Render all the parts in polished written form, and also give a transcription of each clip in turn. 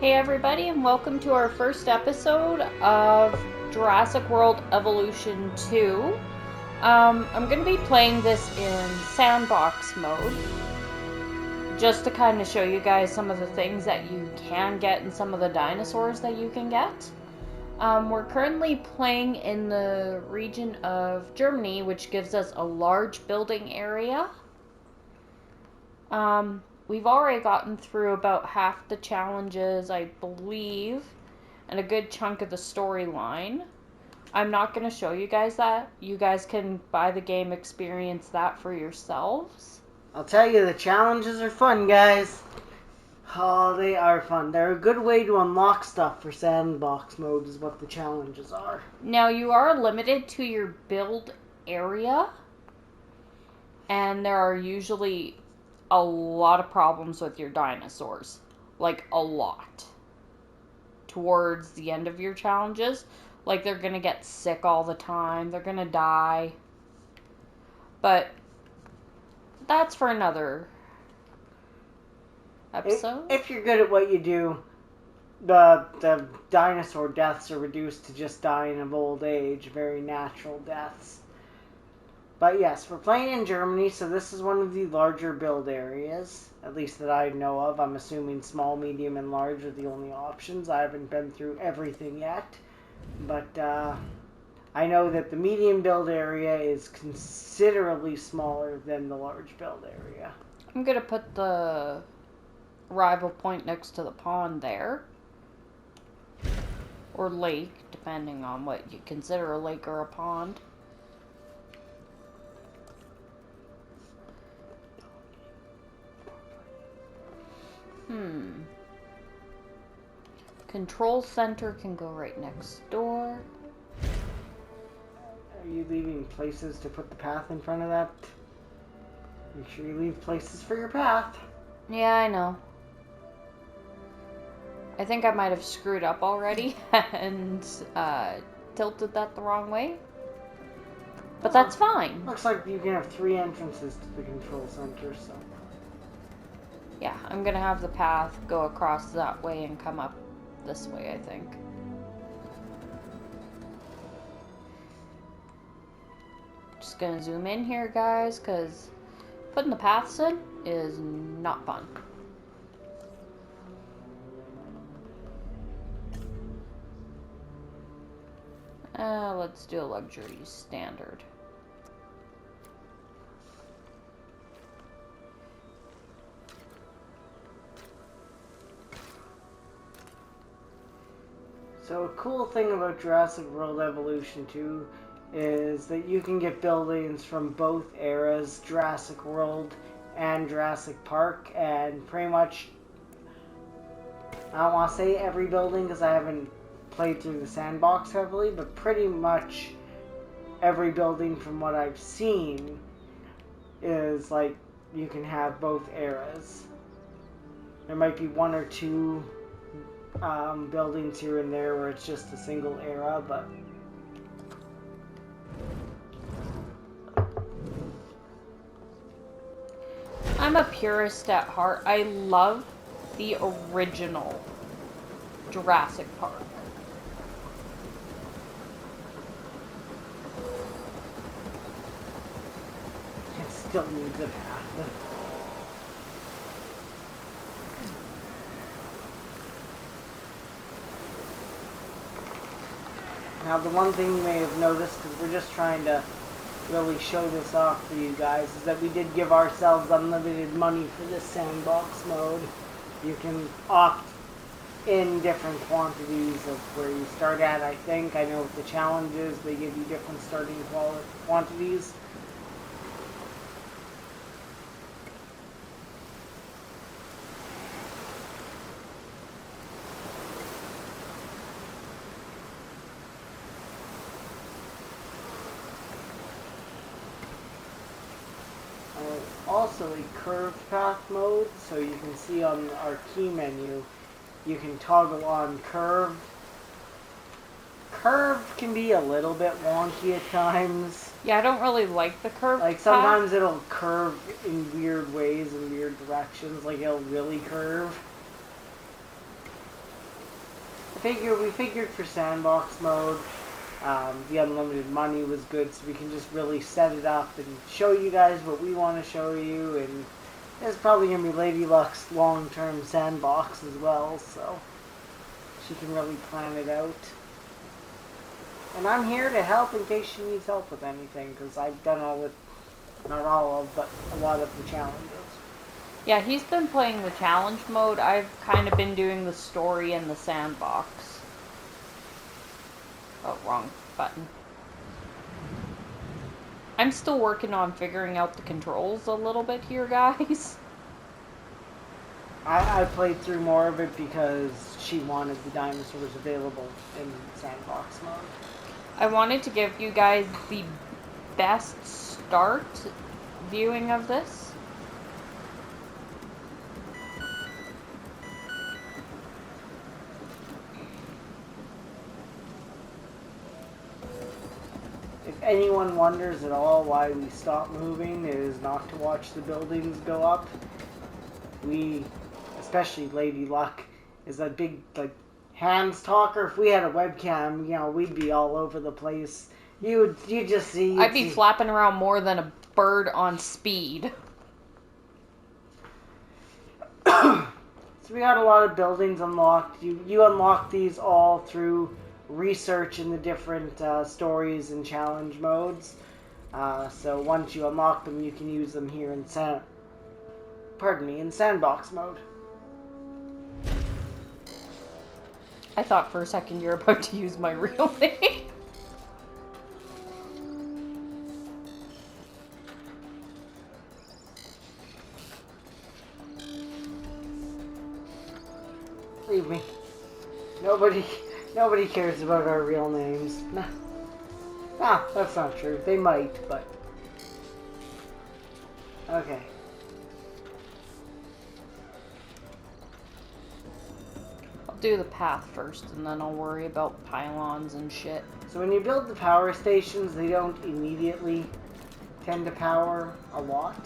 Hey everybody, and welcome to our first episode of Jurassic World Evolution 2. I'm going to be playing this in sandbox mode, just to kind of show you guys some of the things that you can get and some of the dinosaurs that you can get. We're currently playing in the region of Germany, which gives us a large building area. We've already gotten through about half the challenges, I believe, and a good chunk of the storyline. I'm not going to show you guys that. You guys can buy the game, experience that for yourselves. I'll tell you, the challenges are fun, guys. Oh, they are fun. They're a good way to unlock stuff for sandbox mode is what the challenges are. Now, you are limited to your build area, and there are usually a lot of problems with your dinosaurs. Like, a lot. Towards the end of your challenges. Like, they're gonna get sick all the time. They're gonna die. But that's for another episode. If you're good at what you do, the dinosaur deaths are reduced to just dying of old age. Very natural deaths. But yes, we're playing in Germany, so this is one of the larger build areas, at least that I know of. I'm assuming small, medium, and large are the only options. I haven't been through everything yet, but I know that the medium build area is considerably smaller than the large build area. I'm going to put the arrival point next to the pond there. Or lake, depending on what you consider a lake or a pond. Control center can go right next door. Are you leaving places to put the path in front of that? Make sure you leave places for your path. Yeah, I know. I think I might have screwed up already and tilted that the wrong way. But that's fine. Looks like you can have 3 entrances to the control center, so... Yeah, I'm gonna have the path go across that way and come up this way, I think. Just gonna zoom in here, guys, because putting the paths in is not fun. Let's do a luxury standard. So a cool thing about Jurassic World Evolution 2 is that you can get buildings from both eras, Jurassic World and Jurassic Park, and pretty much, I don't want to say every building because I haven't played through the sandbox heavily, but pretty much every building from what I've seen is like you can have both eras. There might be 1 or 2 buildings here and there where it's just a single era, but I'm a purist at heart. I love the original Jurassic Park. it still needs a path. Now, the one thing you may have noticed, because we're just trying to really show this off for you guys, is that we did give ourselves unlimited money for this sandbox mode. You can opt in different quantities of where you start at, I think. I know with the challenges, they give you different starting quantities. Also a curved path mode, so you can see on our key menu, you can toggle on curved. Curved can be a little bit wonky at times. Yeah, I don't really like the curved Like sometimes it'll curve in weird ways, in weird directions, like it'll really curve. We figured for sandbox mode, the unlimited money was good, so we can just really set it up and show you guys what we want to show you, and it's probably going to be Lady Luck's long-term sandbox as well, so she can really plan it out. And I'm here to help in case she needs help with anything, because I've done not all of, but a lot of the challenges. Yeah, he's been playing the challenge mode. I've kind of been doing the story and the sandbox. Oh, wrong button. I'm still working on figuring out the controls a little bit here, guys. I played through more of it because she wanted the dinosaurs available in sandbox mode. I wanted to give you guys the best start viewing of this. If anyone wonders at all why we stop moving, it is not to watch the buildings go up. We, especially Lady Luck, is a big, like, hands talker. If we had a webcam, you know, we'd be all over the place. You just see... I'd be flapping around more than a bird on speed. So we got a lot of buildings unlocked. You unlock these all through research in the different stories and challenge modes. So once you unlock them, you can use them here in sandbox mode. I thought for a second you were about to use my real name. Believe me, nobody cares about our real names. Nah, that's not true. They might, but... Okay. I'll do the path first, and then I'll worry about pylons and shit. So when you build the power stations, they don't immediately tend to power a lot.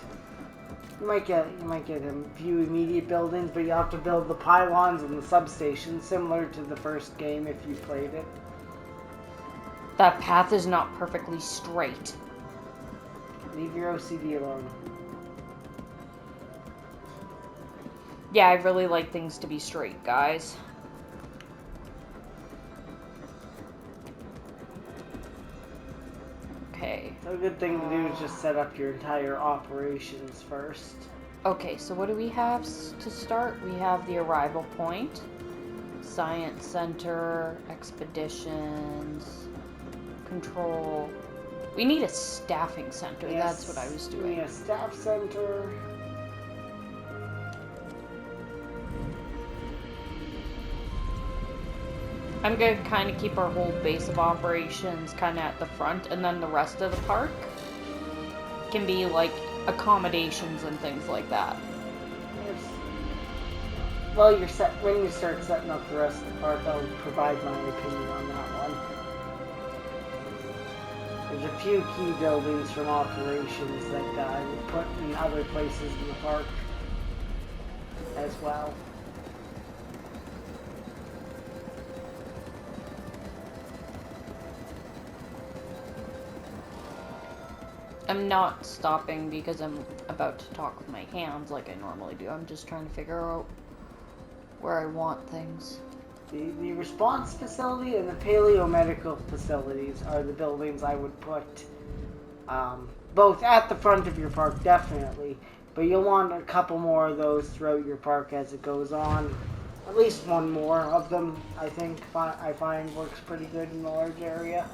You might get a few immediate buildings, but you have to build the pylons and the substations, similar to the first game if you played it. That path is not perfectly straight. Leave your OCD alone. Yeah, I really like things to be straight, guys. Okay. So a good thing to do is just set up your entire operations first. Okay, so what do we have to start? We have the arrival point, science center, expeditions, control. We need a staffing center. Yes, That's what I was we doing. need a staff center. I'm going to kind of keep our whole base of operations kind of at the front, and then the rest of the park can be like accommodations and things like that. Yes. Well, when you start setting up the rest of the park, I'll provide my opinion on that one. There's a few key buildings from operations that I would put in other places in the park as well. I'm not stopping because I'm about to talk with my hands like I normally do. I'm just trying to figure out where I want things. The response facility and the paleomedical facilities are the buildings I would put both at the front of your park, definitely, but you'll want a couple more of those throughout your park as it goes on. At least one more of them, I think, I find works pretty good in the large area.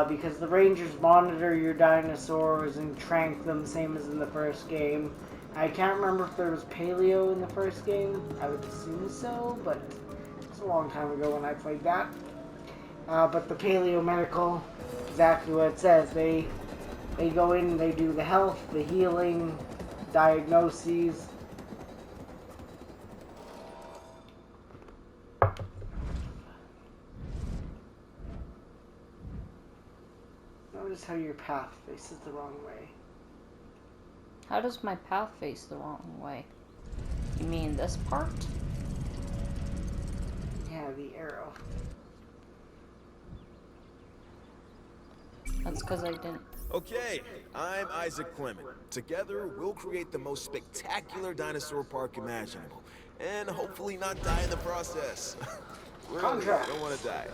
Because the rangers monitor your dinosaurs and trank them, same as in the first game. I can't remember if there was paleo in the first game. I would assume so, but it's a long time ago when I played that. But the paleo medical, exactly what it says. They go in and they do the health, the healing, diagnoses. Notice how your path faces the wrong way. How does my path face the wrong way? You mean this part? Yeah, the arrow. That's because I didn't. Okay, I'm Isaac Clement. Together, we'll create the most spectacular dinosaur park imaginable. And hopefully not die in the process. Really, Contracts. don't want to die.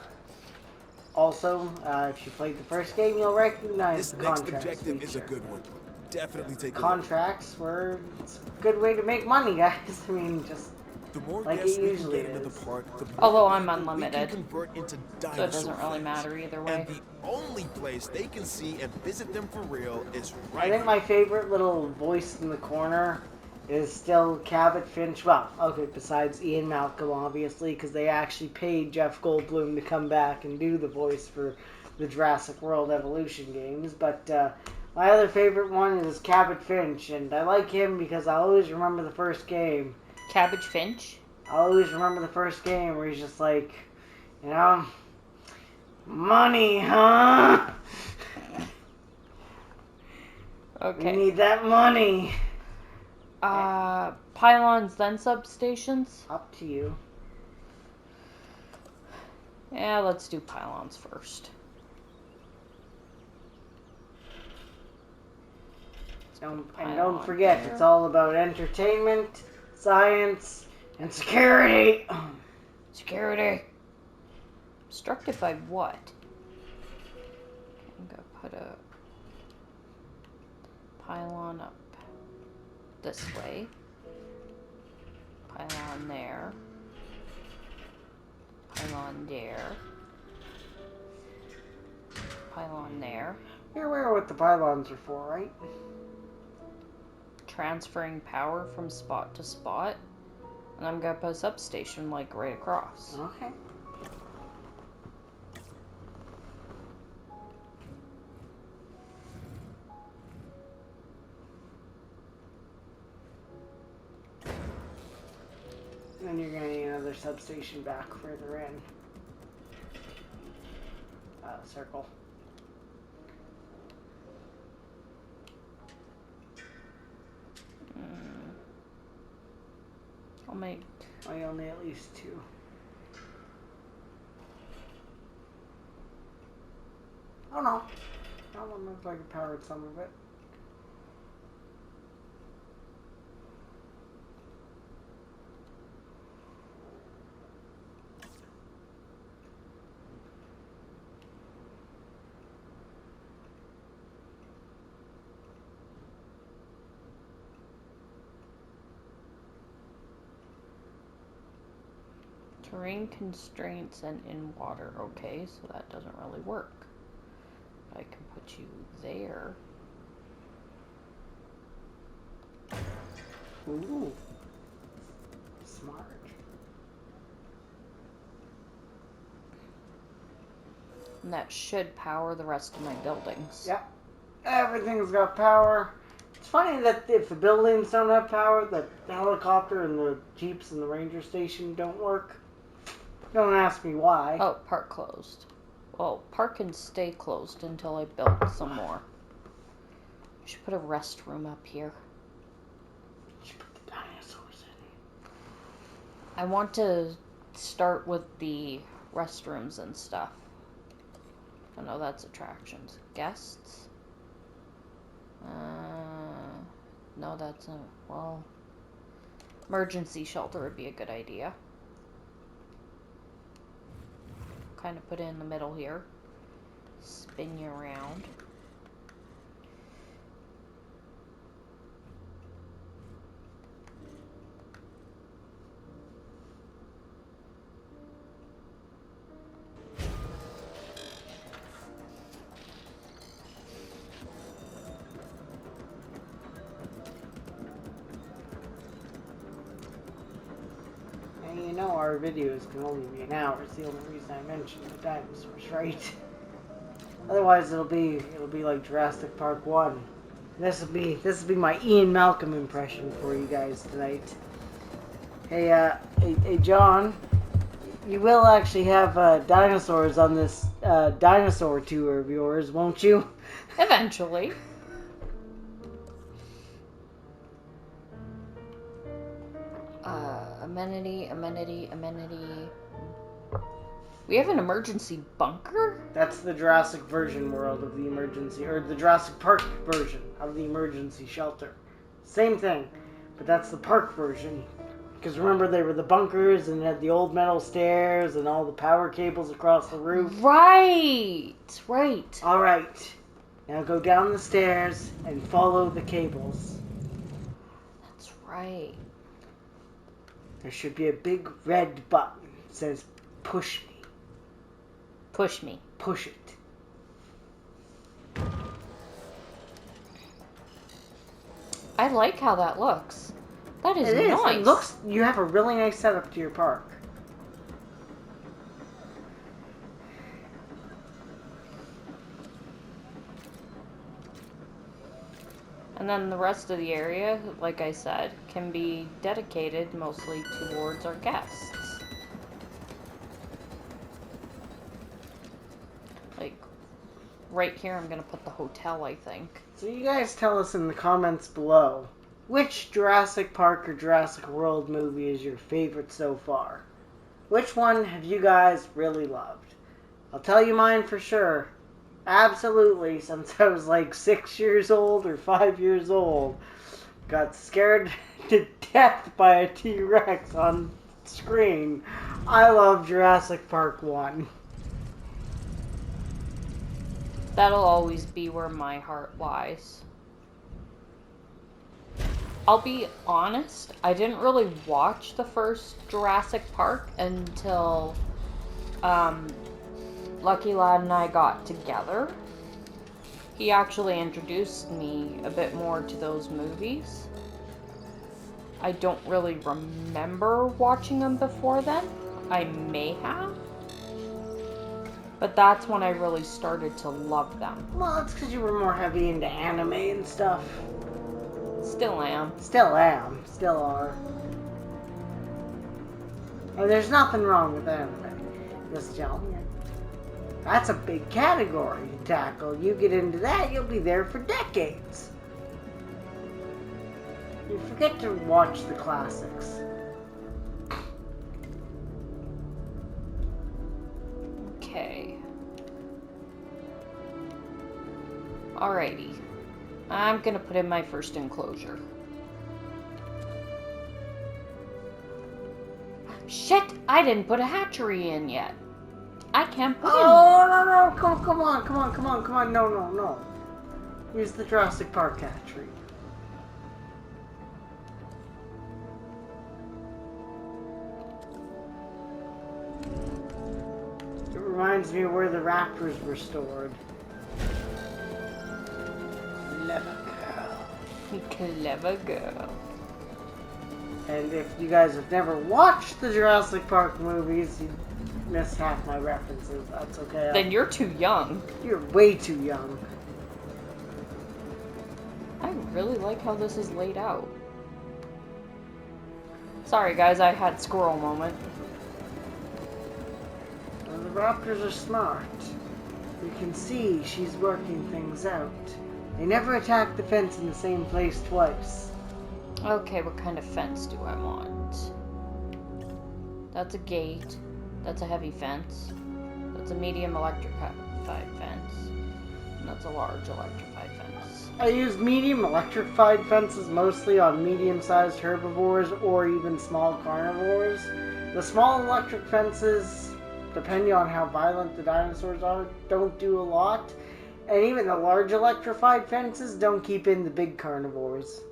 Also, if you played the first game, you'll recognize This the next contracts objective is a feature. good one. Definitely take a look. Contracts were it's a good way to make money, guys. I mean, just The more like guests it we can usually get into the is. park, the more Although I'm people unlimited, we can convert into dinosaur so it doesn't really fans. matter either way. And the only place they can see and visit them for real is I right think here. my favorite little voice in the corner is still Cabot Finch. Well, okay, besides Ian Malcolm, obviously, because they actually paid Jeff Goldblum to come back and do the voice for the Jurassic World Evolution games. But my other favorite one is Cabot Finch, and I like him because I always remember the first game. Cabbage Finch? I always remember the first game where he's just like, you know, money, huh? Okay. We need that money. Pylons, then substations? Up to you. Yeah, let's do pylons first. Don't forget, it's all about entertainment, science, and security. Security. Obstructed by what? I'm gonna put a pylon up this way. Pylon there. Pylon there. Pylon there. You're aware what the pylons are for, right? Transferring power from spot to spot. And I'm gonna put a substation like right across. Okay. And then you're going to need another substation back further in. Circle. I'll make... I only at least 2. Oh no. That one looks like it powered some of it. Terrain constraints and in water. Okay, so that doesn't really work. I can put you there. Ooh. Smart. And that should power the rest of my buildings. Yep. Everything's got power. It's funny that if the buildings don't have power, that the helicopter and the jeeps and the ranger station don't work. Don't ask me why. Oh, park closed. Well, park can stay closed until I build some more. I should put a restroom up here. You should put the dinosaurs in. I want to start with the restrooms and stuff. Oh no, that's attractions. Guests? No, that's a... well... emergency shelter would be a good idea. Kind of put it in the middle here. Spin you around. And you know our videos can only be an hour. It's the only reason I mentioned the dinosaurs, right? Otherwise, it'll be like Jurassic Park 1. This will be my Ian Malcolm impression for you guys tonight. Hey, John, you will actually have dinosaurs on this dinosaur tour of yours, won't you? Eventually. Amenity. We have an emergency bunker? That's the Jurassic version world of the emergency, or the Jurassic Park version of the emergency shelter. Same thing, but that's the park version. Because remember, they were the bunkers and had the old metal stairs and all the power cables across the roof. Right. All right, now go down the stairs and follow the cables. That's right. There should be a big red button that says push me. Push me. Push it. I like how that looks. That is It is. nice. It looks. You have a really nice setup to your park. And then the rest of the area, like I said, can be dedicated mostly towards our guests. Like, right here I'm going to put the hotel, I think. So you guys tell us in the comments below, which Jurassic Park or Jurassic World movie is your favorite so far? Which one have you guys really loved? I'll tell you mine for sure. Absolutely, since I was like 6 years old or 5 years old. Got scared to death by a T-Rex on screen. I love Jurassic Park 1. That'll always be where my heart lies. I'll be honest, I didn't really watch the first Jurassic Park until Lucky Lad and I got together. He actually introduced me a bit more to those movies. I don't really remember watching them before then. I may have. But that's when I really started to love them. Well, it's because you were more heavy into anime and stuff. Still am. Still am. Still are. And there's nothing wrong with anime. This gentleman. That's a big category to tackle. You get into that, you'll be there for decades. You forget to watch the classics. Okay. Alrighty. I'm gonna put in my first enclosure. Shit! I didn't put a hatchery in yet. I can't put in... Oh, no. Come on. No. Use the Jurassic Park hatchery. It reminds me of where the raptors were stored. Clever girl. And if you guys have never watched the Jurassic Park movies, you missed half my references. That's okay. Then you're too young. You're way too young. I really like how this is laid out. Sorry guys, I had squirrel moment. Well, the raptors are smart. You can see she's working things out. They never attack the fence in the same place twice. Okay, what kind of fence do I want? That's a gate. That's a heavy fence. That's a medium electrified fence. And that's a large electrified fence. I use medium electrified fences mostly on medium-sized herbivores or even small carnivores. The small electric fences, depending on how violent the dinosaurs are, don't do a lot. And even the large electrified fences don't keep in the big carnivores.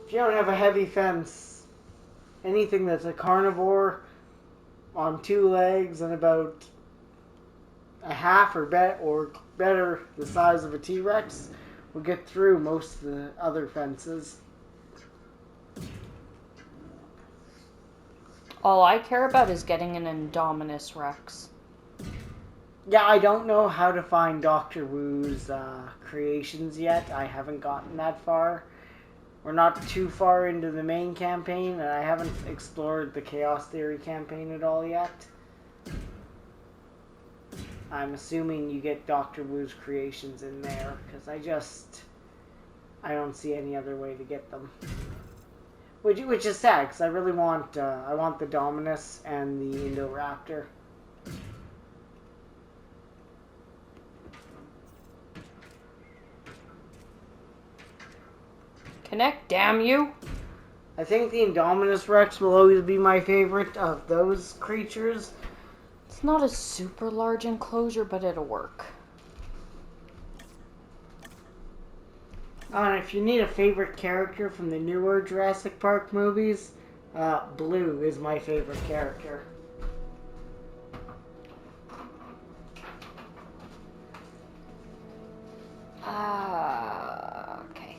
If you don't have a heavy fence, anything that's a carnivore on 2 legs and about a half or better the size of a T-Rex will get through most of the other fences. All I care about is getting an Indominus Rex. Yeah, I don't know how to find Dr. Wu's creations yet. I haven't gotten that far. We're not too far into the main campaign, and I haven't explored the Chaos Theory campaign at all yet. I'm assuming you get Dr. Wu's creations in there, because I don't see any other way to get them. Which is sad, because I really want, I want the Dominus and the Indoraptor. Connect, damn you! I think the Indominus Rex will always be my favorite of those creatures. It's not a super large enclosure, but it'll work. And if you need a favorite character from the newer Jurassic Park movies, Blue is my favorite character. Okay.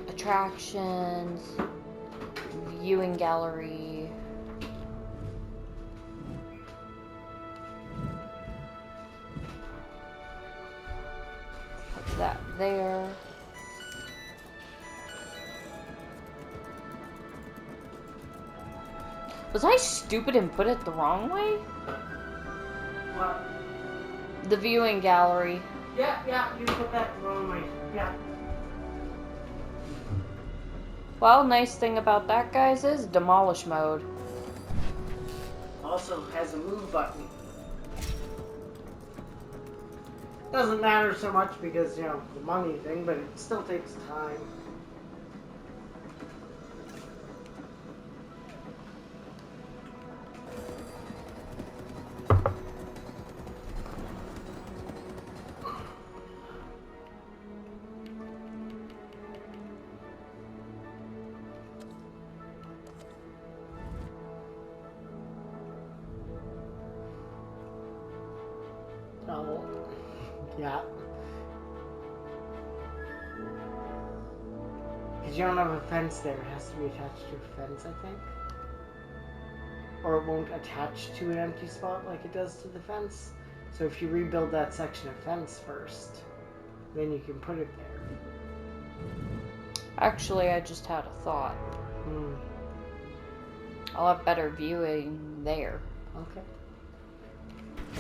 Attractions, viewing gallery. Put that there. Was I stupid and put it the wrong way? What? The viewing gallery. Yeah, you put that the wrong way. Yeah. Well, nice thing about that, guys, is demolish mode. Also has a move button. Doesn't matter so much because, the money thing, but it still takes time. Oh, yeah. Because you don't have a fence there. It has to be attached to a fence, I think. Or it won't attach to an empty spot like it does to the fence. So if you rebuild that section of fence first, then you can put it there. Actually, I just had a thought. I'll have better viewing there. Okay.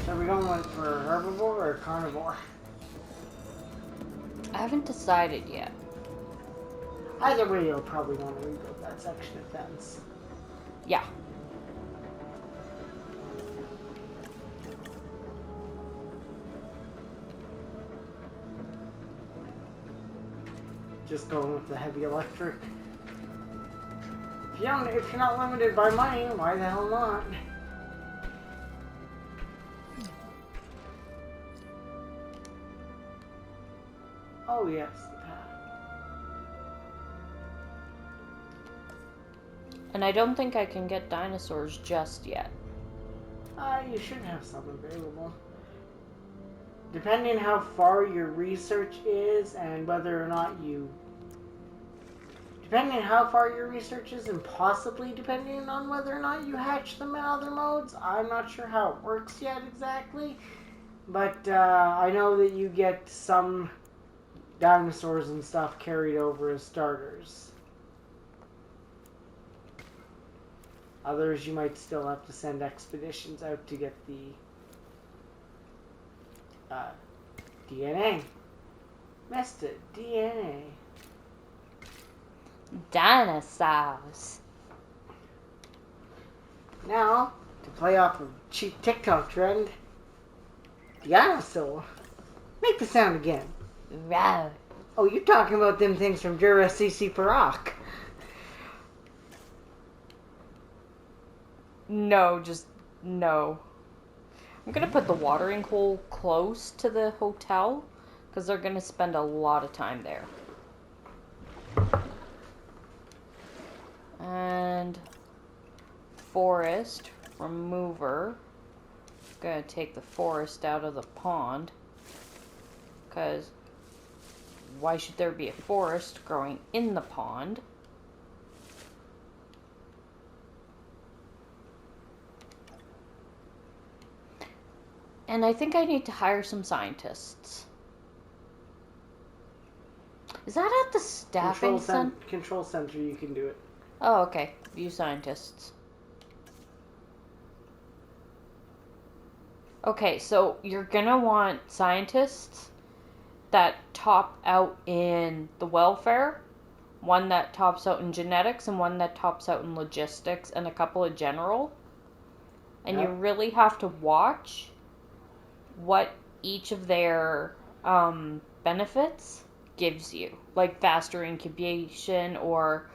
So are we going for herbivore or carnivore? I haven't decided yet. Either way, you'll probably want to rebuild that section of fence. Yeah. Just going with the heavy electric. If you're not limited by money, why the hell not? Oh yes, the path. And I don't think I can get dinosaurs just yet. You should have some available. Depending how far your research is and whether or not you... Depending on how far your research is and possibly depending on whether or not you hatch them in other modes, I'm not sure how it works yet exactly. But I know that you get some dinosaurs and stuff carried over as starters. Others you might still have to send expeditions out to get the DNA. Missed it. DNA. Dinosaurs. Now, to play off of cheap TikTok trend, dinosaur. Make the sound again. Row. Oh, you're talking about them things from Jurassic Park. No, just no. I'm gonna put the watering hole close to the hotel because they're gonna spend a lot of time there. And forest remover. Gonna take the forest out of the pond because why should there be a forest growing in the pond? And I think I need to hire some scientists. Is that at the staffing center? Control center, you can do it. Oh, okay. View scientists. Okay, so you're gonna want scientists that top out in the welfare, one that tops out in genetics, and one that tops out in logistics, and a couple of general. And Yep. you really have to watch what each of their benefits gives you, like faster incubation or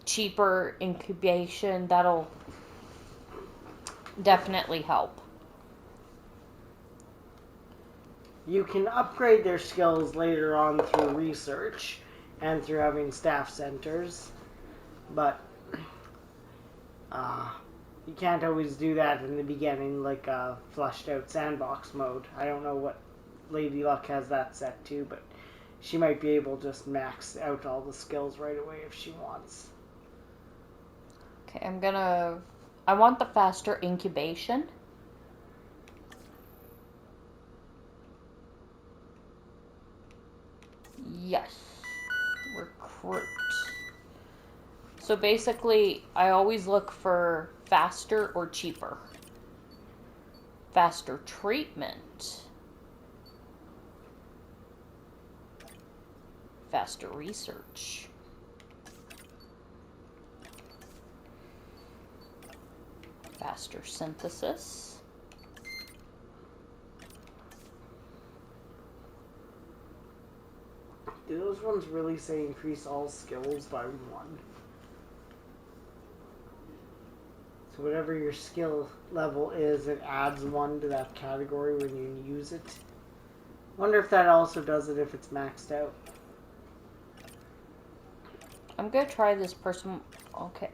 cheaper incubation. That'll definitely help. You can upgrade their skills later on through research and through having staff centers, but you can't always do that in the beginning like a fleshed out sandbox mode. I don't know what Lady Luck has that set to, but she might be able to just max out all the skills right away if she wants. Okay, I want the faster incubation. Yes. Recruit. So basically, I always look for faster or cheaper. Faster treatment. Faster research. Faster synthesis. Do those ones really say increase all skills by 1? So whatever your skill level is, it adds 1 to that category when you use it. Wonder if that also does it if it's maxed out. I'm gonna try this person. Okay.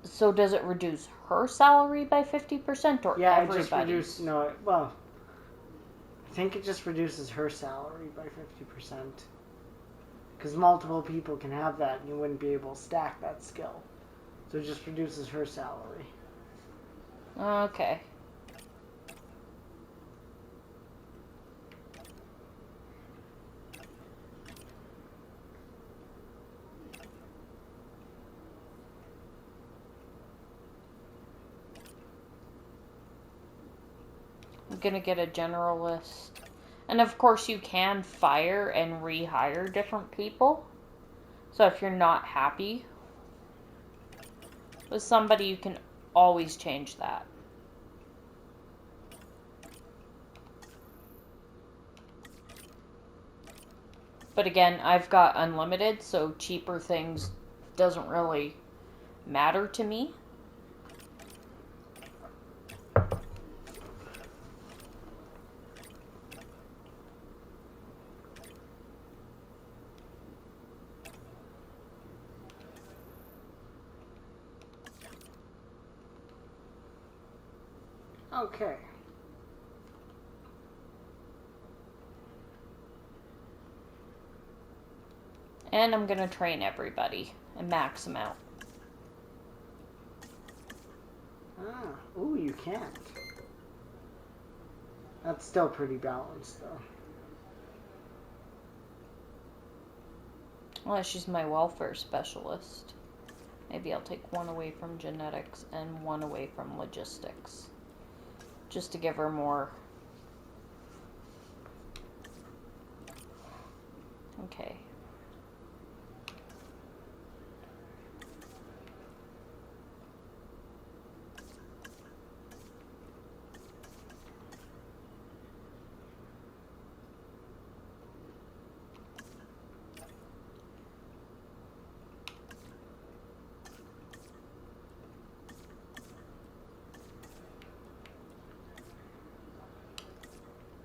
So does it reduce her salary by 50% or Yeah, everybody's? it just reduces. No, well, I think it just reduces her salary by 50%. Because multiple people can have that, and you wouldn't be able to stack that skill. So it just reduces her salary. Okay. I'm gonna get a generalist. And of course you can fire and rehire different people. So if you're not happy with somebody, you can always change that. But again, I've got unlimited, so cheaper things doesn't really matter to me. Okay. And I'm gonna train everybody and max them out. Ooh, you can't. That's still pretty balanced, though. Well, she's my welfare specialist. Maybe I'll take 1 away from genetics and 1 away from logistics. Just to give her more. Okay.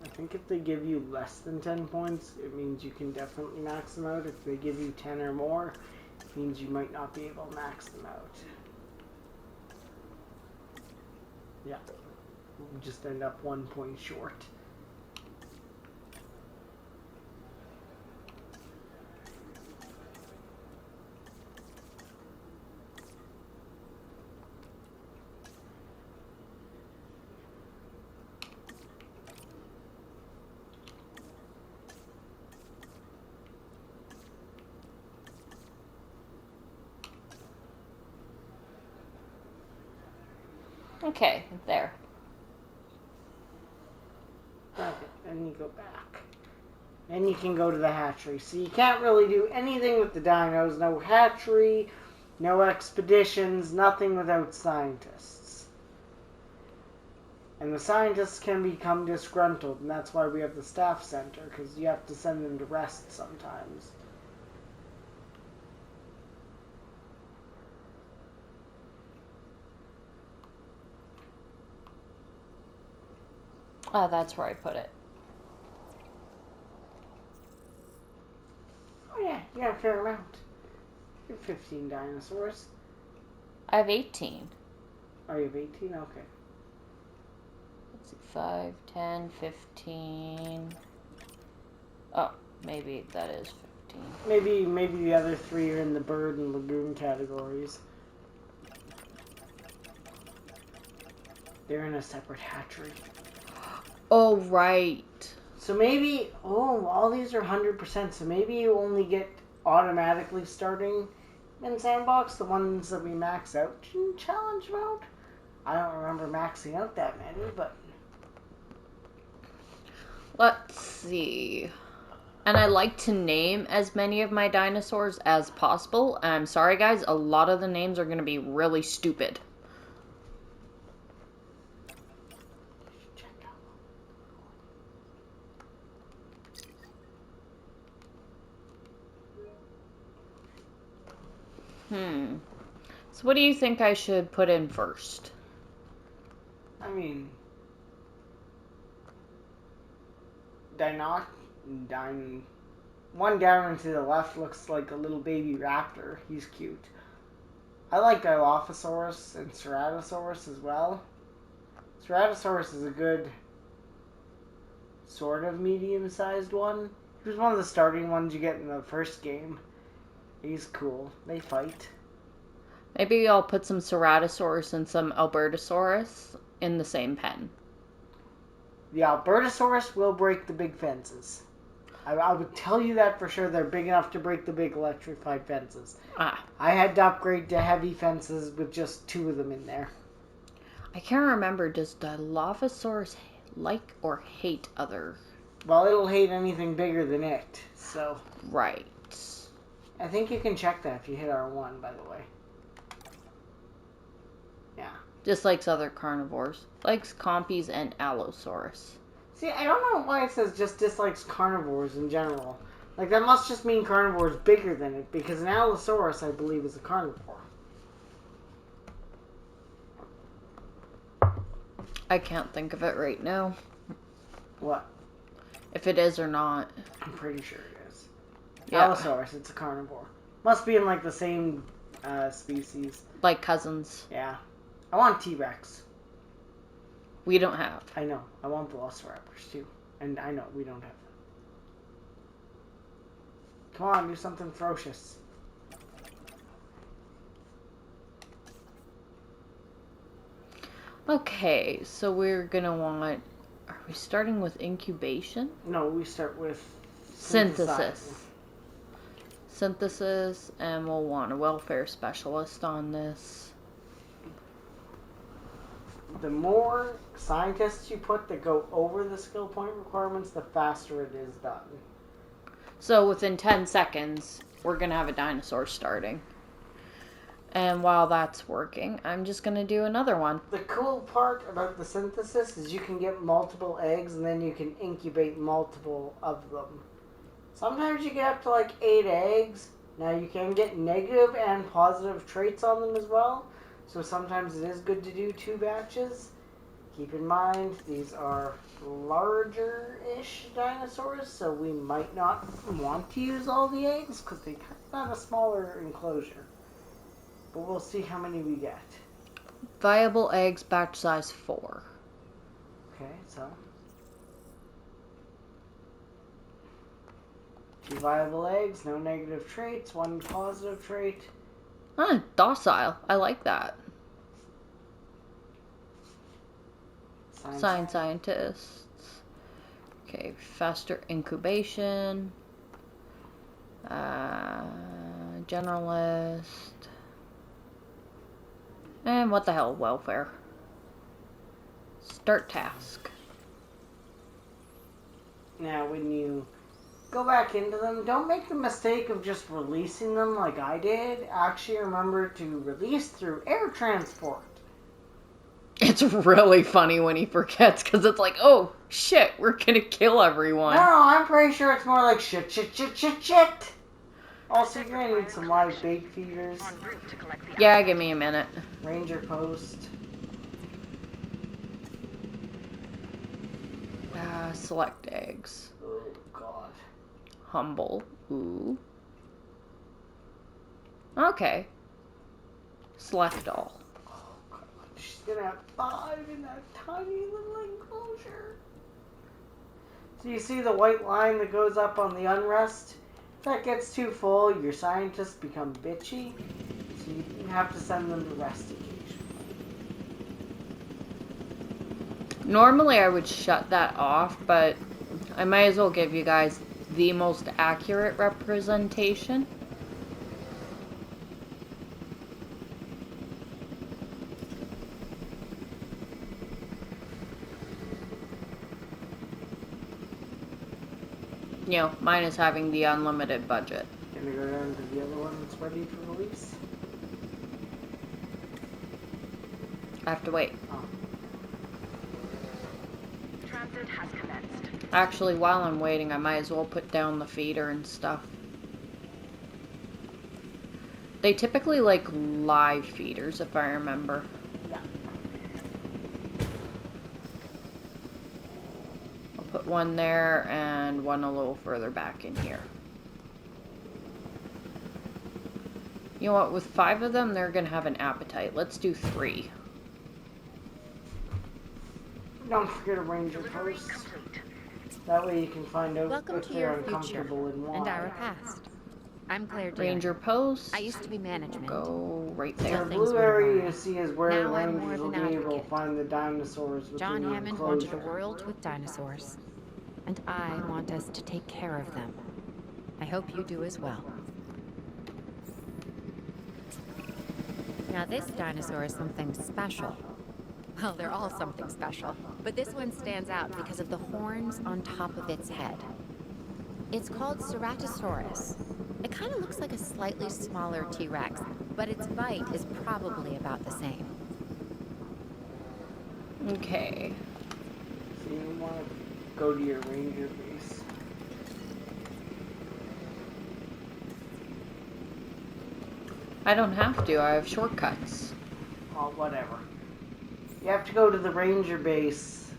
I think if they give you less than 10 points, it means you can definitely max them out. If they give you 10 or more, it means you might not be able to max them out. Yeah. We'll just end up 1 point short. Okay, there. Okay, and you go back. And you can go to the hatchery. So you can't really do anything with the dinos. No hatchery, no expeditions, nothing without scientists. And the scientists can become disgruntled, and that's why we have the staff center, because you have to send them to rest sometimes. Oh, that's where I put it. Oh yeah, you got a fair amount. You have 15 dinosaurs. I have 18. Oh, you have 18? Okay. Let's see, 5, 10, 15. Oh, maybe that is 15. Maybe the other 3 are in the bird and lagoon categories. They're in a separate hatchery. Oh, right. So maybe, all these are 100%, so maybe you only get automatically starting in Sandbox, the ones that we max out in challenge mode. I don't remember maxing out that many, but... Let's see. And I like to name as many of my dinosaurs as possible. And I'm sorry, guys, a lot of the names are going to be really stupid. So what do you think I should put in first? I mean... One down and to the left looks like a little baby raptor. He's cute. I like Dilophosaurus and Ceratosaurus as well. Ceratosaurus is a good sort of medium-sized one. He was one of the starting ones you get in the first game. He's cool. They fight. Maybe I'll put some Ceratosaurus and some Albertosaurus in the same pen. The Albertosaurus will break the big fences. I would tell you that for sure. They're big enough to break the big electrified fences. Ah. I had to upgrade to heavy fences with just 2 of them in there. I can't remember. Does Dilophosaurus like or hate other? Well, it'll hate anything bigger than it, so... Right. I think you can check that if you hit R1, by the way. Yeah. Dislikes other carnivores. Likes Compies and Allosaurus. See, I don't know why it says just dislikes carnivores in general. Like, that must just mean carnivores bigger than it, because an Allosaurus, I believe, is a carnivore. I can't think of it right now. What? If it is or not. I'm pretty sure it is. Yeah. Allosaurus, it's a carnivore. Must be in, like, the same species. Like cousins. Yeah. I want T-Rex. We don't have. I know. I want Velociraptors, too. And I know, we don't have them. Come on, do something ferocious. Okay, so we're gonna want... Are we starting with incubation? No, we start with... Synthesis, and we'll want a welfare specialist on this. The more scientists you put that go over the skill point requirements, the faster it is done. So within 10 seconds, we're going to have a dinosaur starting. And while that's working, I'm just going to do another one. The cool part about the synthesis is you can get multiple eggs and then you can incubate multiple of them. Sometimes you get up to like 8 eggs. Now you can get negative and positive traits on them as well. So sometimes it is good to do 2 batches. Keep in mind, these are larger-ish dinosaurs, so we might not want to use all the eggs because they have a smaller enclosure. But we'll see how many we get. Viable eggs, batch size 4. Okay, so 2 viable eggs, no negative traits, 1 positive trait. Ah, docile. I like that. Scientists. Okay, faster incubation. Generalist. And what the hell, welfare. Start task. Now, when you go back into them, don't make the mistake of just releasing them like I did. Actually, remember to release through air transport. It's really funny when he forgets, because it's like, oh, shit, we're gonna kill everyone. No, I'm pretty sure it's more like shit, shit, shit, shit, shit. Also, you're gonna need some live bait feeders. Yeah, give me a minute. Ranger post. Select eggs. Oh, God. Humble. Ooh. Okay. Select all. Oh, God. She's gonna have 5 in that tiny little enclosure. So you see the white line that goes up on the unrest? If that gets too full, your scientists become bitchy. So you have to send them to rest occasionally. Normally I would shut that off, but I might as well give you guys the most accurate representation. You know, mine is having the unlimited budget. Gonna go down to the other one that's ready for release. I have to wait. Oh. Transit has commenced. Actually, while I'm waiting, I might as well put down the feeder and stuff. They typically like live feeders, if I remember. Yeah. I'll put one there and one a little further back in here. You know what, with 5 of them, they're gonna have an appetite. Let's do 3. Don't forget a ranger post. That way you can find out Welcome if to they're your future uncomfortable and why. and our past. I'm Claire Deering. Ranger post. I used to be management. Go right The there. things blue went area wrong. you see is where Now I'm more rangers of will an be able to advocate. find the dinosaurs within John the Hammond wanted a enclosure. world with dinosaurs, and I want us to take care of them. I hope you do as well. Now this dinosaur is something special. Well, they're all something special, but this one stands out because of the horns on top of its head. It's called Ceratosaurus. It kind of looks like a slightly smaller T-Rex, but its bite is probably about the same. Okay. So you want to go to your ranger base. I don't have to. I have shortcuts. Well, whatever. You have to go to the ranger base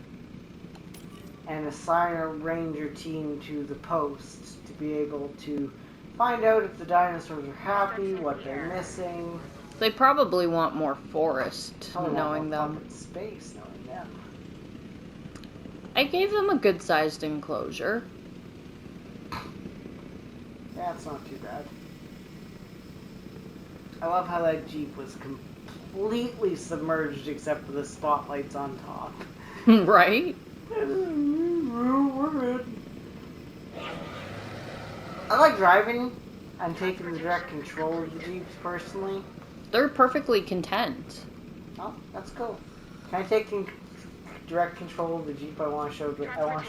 and assign a ranger team to the post to be able to find out if the dinosaurs are happy, what they're missing. They probably want more forest, Probably knowing want more them. fucking space, knowing them. I gave them a good-sized enclosure. That's not too bad. I love how that Jeep was completely submerged except for the spotlights on top. Right? We're good. I like driving and taking the direct control of the Jeeps personally. They're perfectly content. Oh, that's cool. Can I take direct control of the Jeep? I want to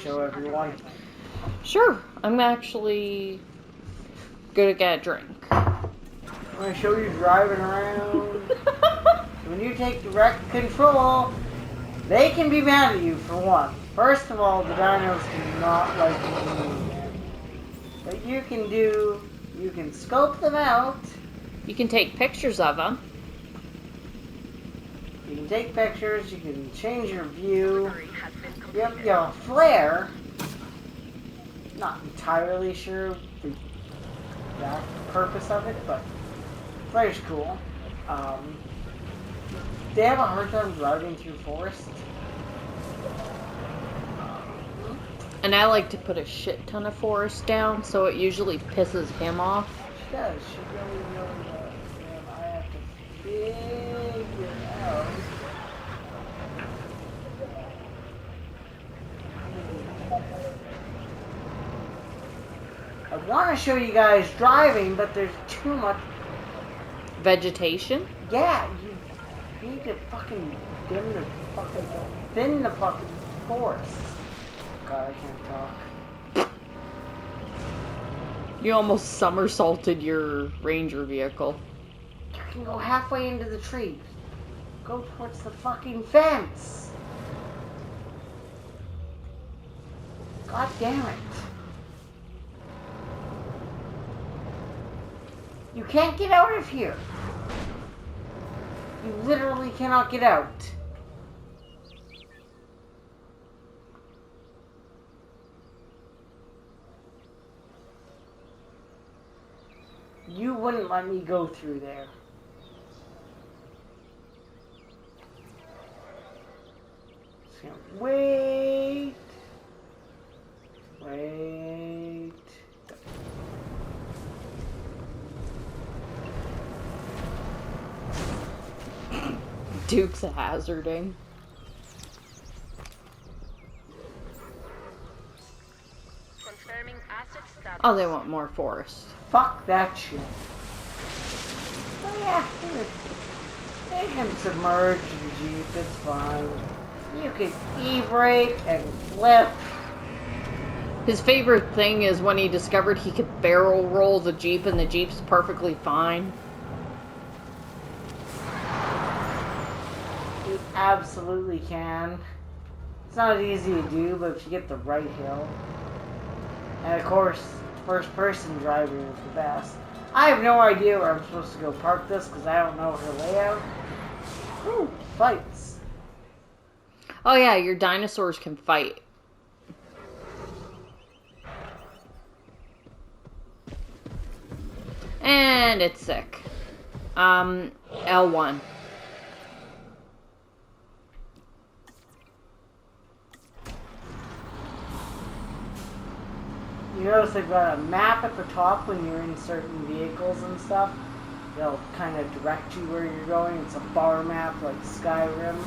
show everyone. Sure. I'm actually gonna get a drink. I'm going to show you driving around. When you take direct control, they can be mad at you for one. First of all, the dinos do not like you doing that. What you can do, you can scope them out. You can take pictures of them. You can take pictures, you can change your view. You have a flare. Not entirely sure the exact purpose of it, but flare's cool. They have a hard time driving through forest. And I like to put a shit ton of forest down, so it usually pisses him off. She does. She really, really does. And I have to figure out. I want to show you guys driving, but there's too much. Vegetation? Yeah, you need to fucking thin the fucking forest. God, I can't talk. You almost somersaulted your ranger vehicle. You can go halfway into the tree. Go towards the fucking fence. God damn it. You can't get out of here. You literally cannot get out. You wouldn't let me go through there. Just gonna wait. Wait. Duke's hazarding. Confirming asset status. Oh, they want more forest. Fuck that shit. Oh yeah, here. They can submerge the Jeep, it's fine. You can e-brake and flip. His favorite thing is when he discovered he could barrel roll the Jeep and the Jeep's perfectly fine. You absolutely can. It's not easy to do, but if you get the right hill. And of course, first person driving is the best. I have no idea where I'm supposed to go park this because I don't know her layout. Ooh, fights. Oh yeah, your dinosaurs can fight. And it's sick. L1. You notice they've got a map at the top when you're in certain vehicles and stuff. They'll kind of direct you where you're going. It's a bar map like Skyrim.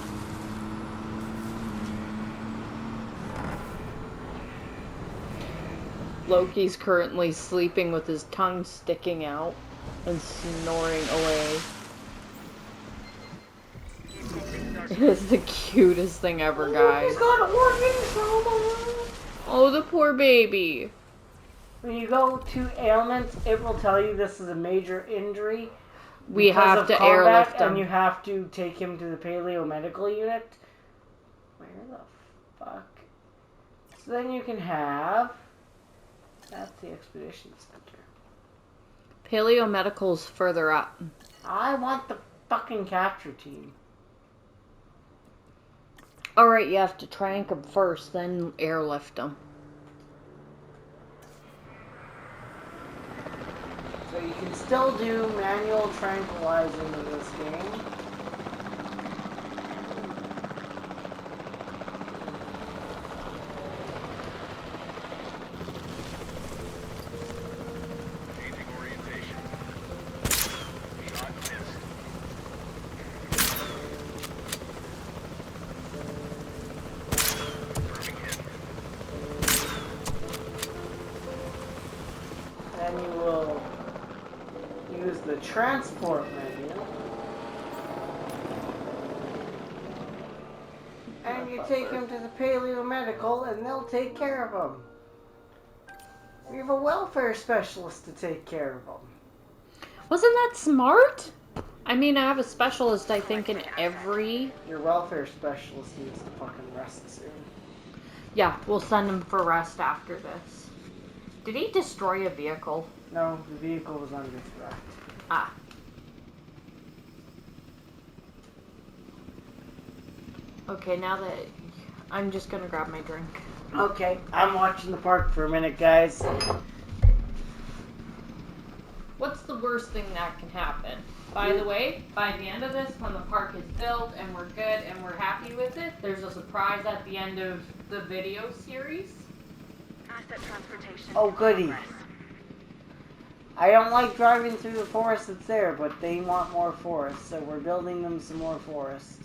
Loki's currently sleeping with his tongue sticking out and snoring away. It is the cutest thing ever, guys. He's got organ trauma. Oh, the poor baby. When you go to ailments, it will tell you this is a major injury. We because have of to combat, airlift him. and you have to take him to the paleo medical unit. Where the fuck? So then you can have... That's the expedition center. Paleo Medical's further up. I want the fucking capture team. Alright, you have to trank him first, then airlift him. So you can still do manual tranquilizing in this game. Changing orientation. Beyond mist. Confirming hit. Then you will use the transport menu. And you take him to the paleo medical and they'll take care of him. We have a welfare specialist to take care of him. Wasn't that smart? I mean, I have a specialist, I think, in every... Your welfare specialist needs to fucking rest soon. Yeah, we'll send him for rest after this. Did he destroy a vehicle? No, the vehicle was under threat. Ah. Okay, now that... I'm just gonna grab my drink. Okay, I'm watching the park for a minute, guys. What's the worst thing that can happen? By the way, by the end of this, when the park is built and we're good and we're happy with it, there's a surprise at the end of the video series. Asset transportation. Oh, goody. I don't like driving through the forest that's there, but they want more forest, so we're building them some more forest.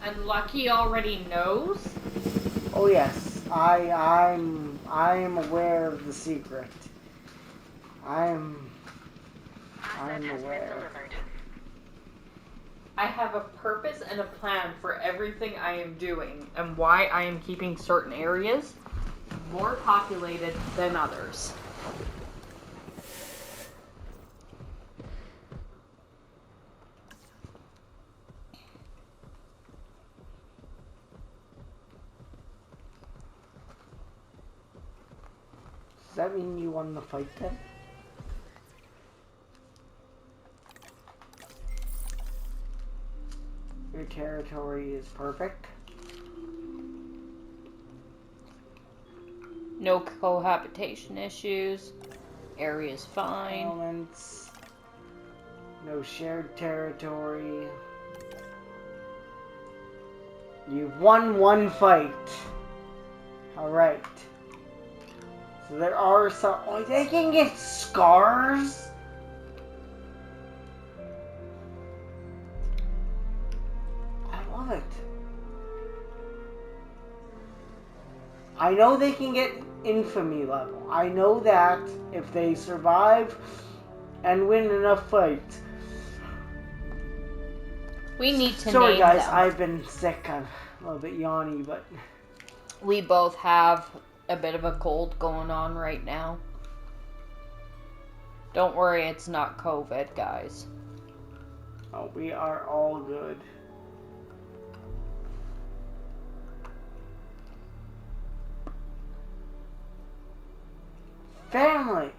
And Lucky already knows. Oh yes, I'm aware of the secret. I'm Asset has been aware. delivered. I have a purpose and a plan for everything I am doing and why I am keeping certain areas more populated than others. Does that mean you won the fight then? Your territory is perfect. No cohabitation issues. Area's fine. Elements. No shared territory. You've won one fight. Alright. So there are some... Oh, they can get scars? I love it. I know they can get infamy level. I know that if they survive and win enough fights. We need to Sorry name guys, them. I've been sick. I'm a little bit yawny, but... We both have a bit of a cold going on right now. Don't worry, it's not COVID, guys. Oh, we are all good. Family!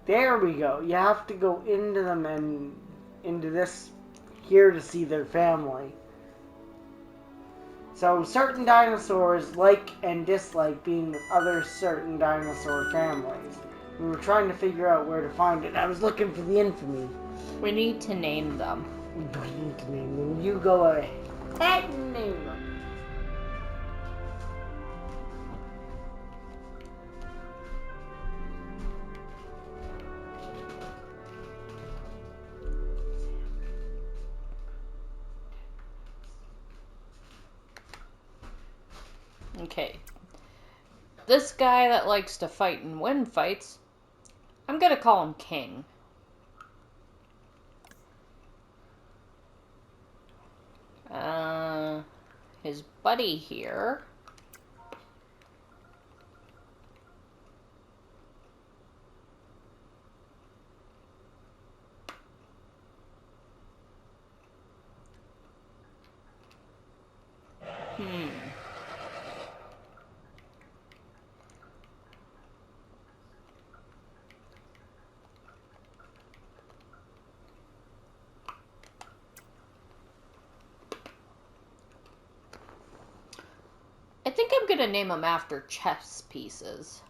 There we go. You have to go into them and into this here to see their family. So certain dinosaurs like and dislike being with other certain dinosaur families. We were trying to figure out where to find it. I was looking for the infamy. We need to name them. We need to name them. You go ahead and name them. Okay. This guy that likes to fight and win fights, I'm gonna call him King. His buddy here. I think I'm gonna name him after chess pieces.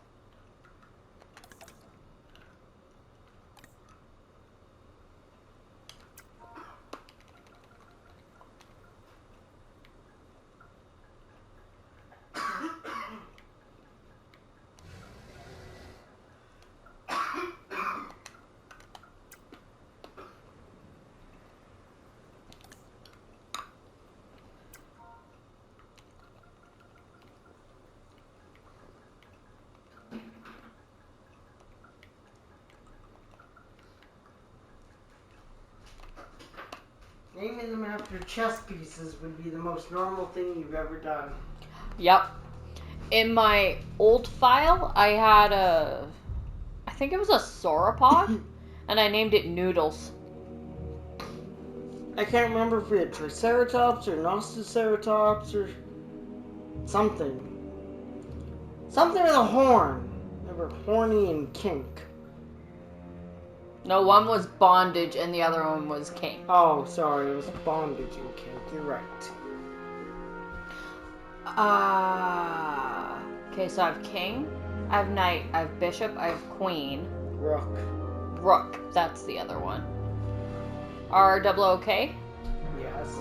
Naming them after chess pieces would be the most normal thing you've ever done. Yep. In my old file, I had I think it was a sauropod, and I named it Noodles. I can't remember if we had Triceratops or Nostoceratops or something. Something with a horn. They were horny and kink. No, one was Bondage and the other one was King. Oh, sorry, it was bondage and kink. You're right. Okay, so I have King, I have Knight, I have Bishop, I have Queen. Rook. Rook, that's the other one. Are double okay? Yes.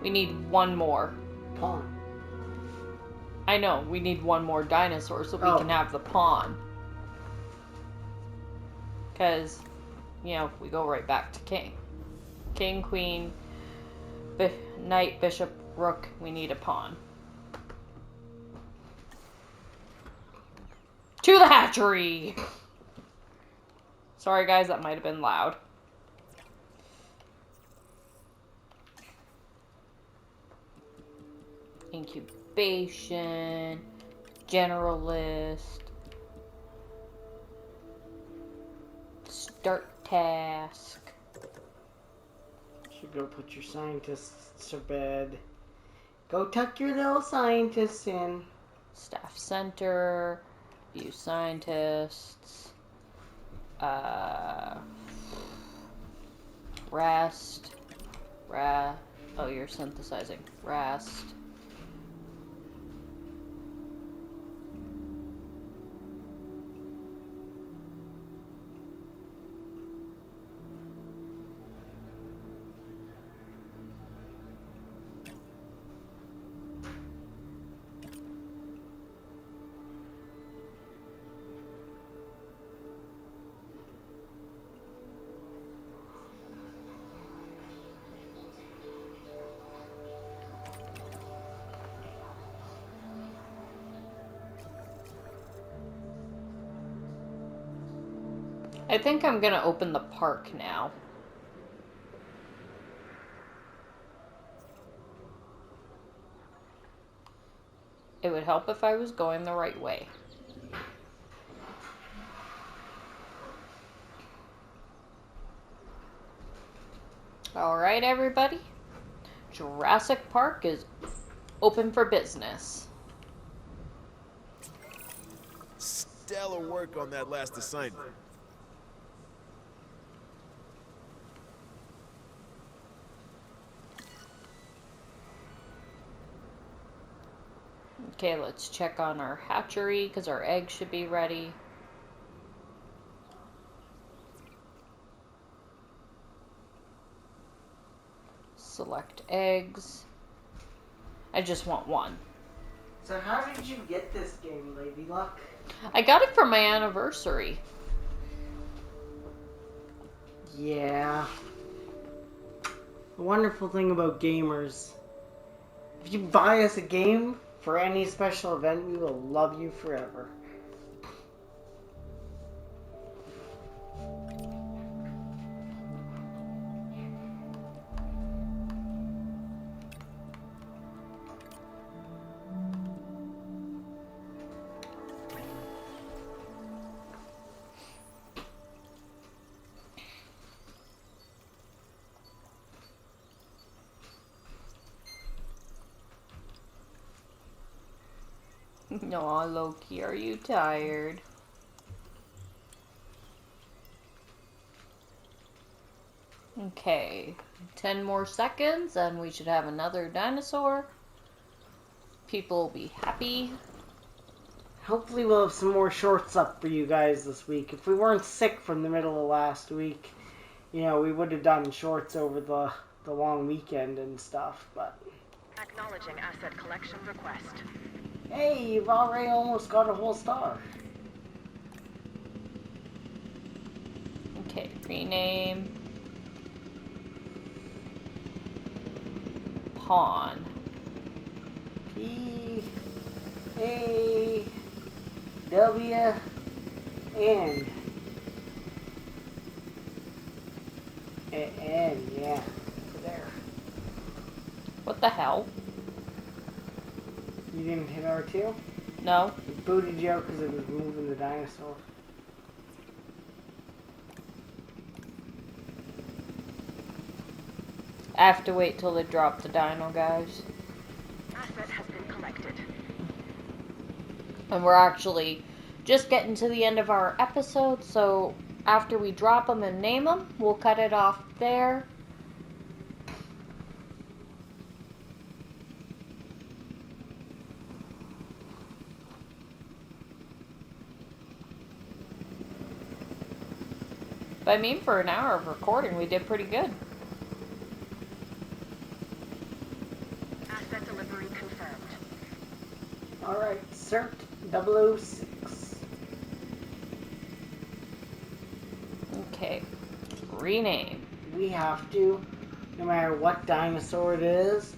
We need one more. Pawn. I know, we need one more dinosaur so we Oh. can have the pawn. Because, you know, we go right back to King. King, Queen, Knight, Bishop, Rook, we need a pawn. To the hatchery! Sorry guys, that might have been loud. Incubation, generalist, start task. Should go put your scientists to bed. Go tuck your little scientists in. Staff center, view scientists, rest, oh, you're synthesizing, rest. I think I'm gonna open the park now. It would help if I was going the right way. Alright, everybody. Jurassic Park is open for business. Stellar work on that last assignment. Okay, let's check on our hatchery because our eggs should be ready. Select eggs. I just want one. So how did you get this game, Lady Luck? I got it for my anniversary. Yeah. The wonderful thing about gamers, if you buy us a game for any special event, we will love you forever. Aw, Loki, are you tired? Okay, 10 more seconds and we should have another dinosaur. People will be happy. Hopefully we'll have some more shorts up for you guys this week. If we weren't sick from the middle of last week, you know, we would have done shorts over the long weekend and stuff, but... Acknowledging asset collection request. Hey, you've already almost got a whole star. Okay, rename. Pawn. P-A-W-N. N, yeah. There. What the hell? You didn't hit R2? No? It booted you out because it was moving the dinosaur. I have to wait till they drop the dino, guys. Asset has been collected. And we're actually just getting to the end of our episode, so after we drop them and name them, we'll cut it off there. But I mean, for an hour of recording, we did pretty good. Asset delivery confirmed. Alright, CERT 006. Okay. Rename. We have to, no matter what dinosaur it is,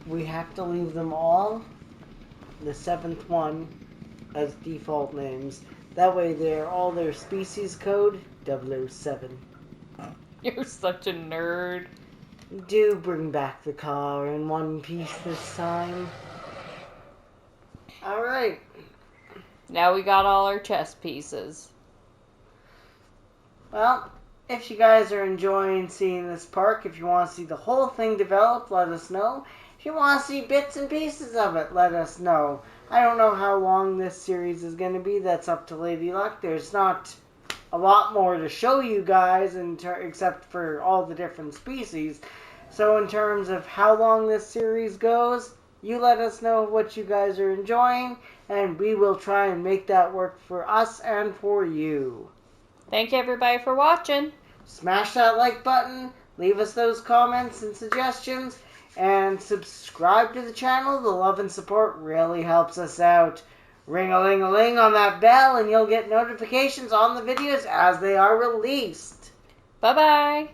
we have to leave them all, the 7th one, as default names. That way all their species code 007. You're such a nerd. Do bring back the car in one piece this time. Alright. Now we got all our chess pieces. Well, if you guys are enjoying seeing this park, if you want to see the whole thing develop, let us know. If you want to see bits and pieces of it, let us know. I don't know how long this series is going to be. That's up to Lady Luck. There's not a lot more to show you guys except for all the different species. So in terms of how long this series goes, you let us know what you guys are enjoying, and we will try and make that work for us and for you. Thank you everybody for watching. Smash that like button, leave us those comments and suggestions, and subscribe to the channel. The love and support really helps us out. Ring-a-ling-a-ling on that bell and you'll get notifications on the videos as they are released. Bye-bye.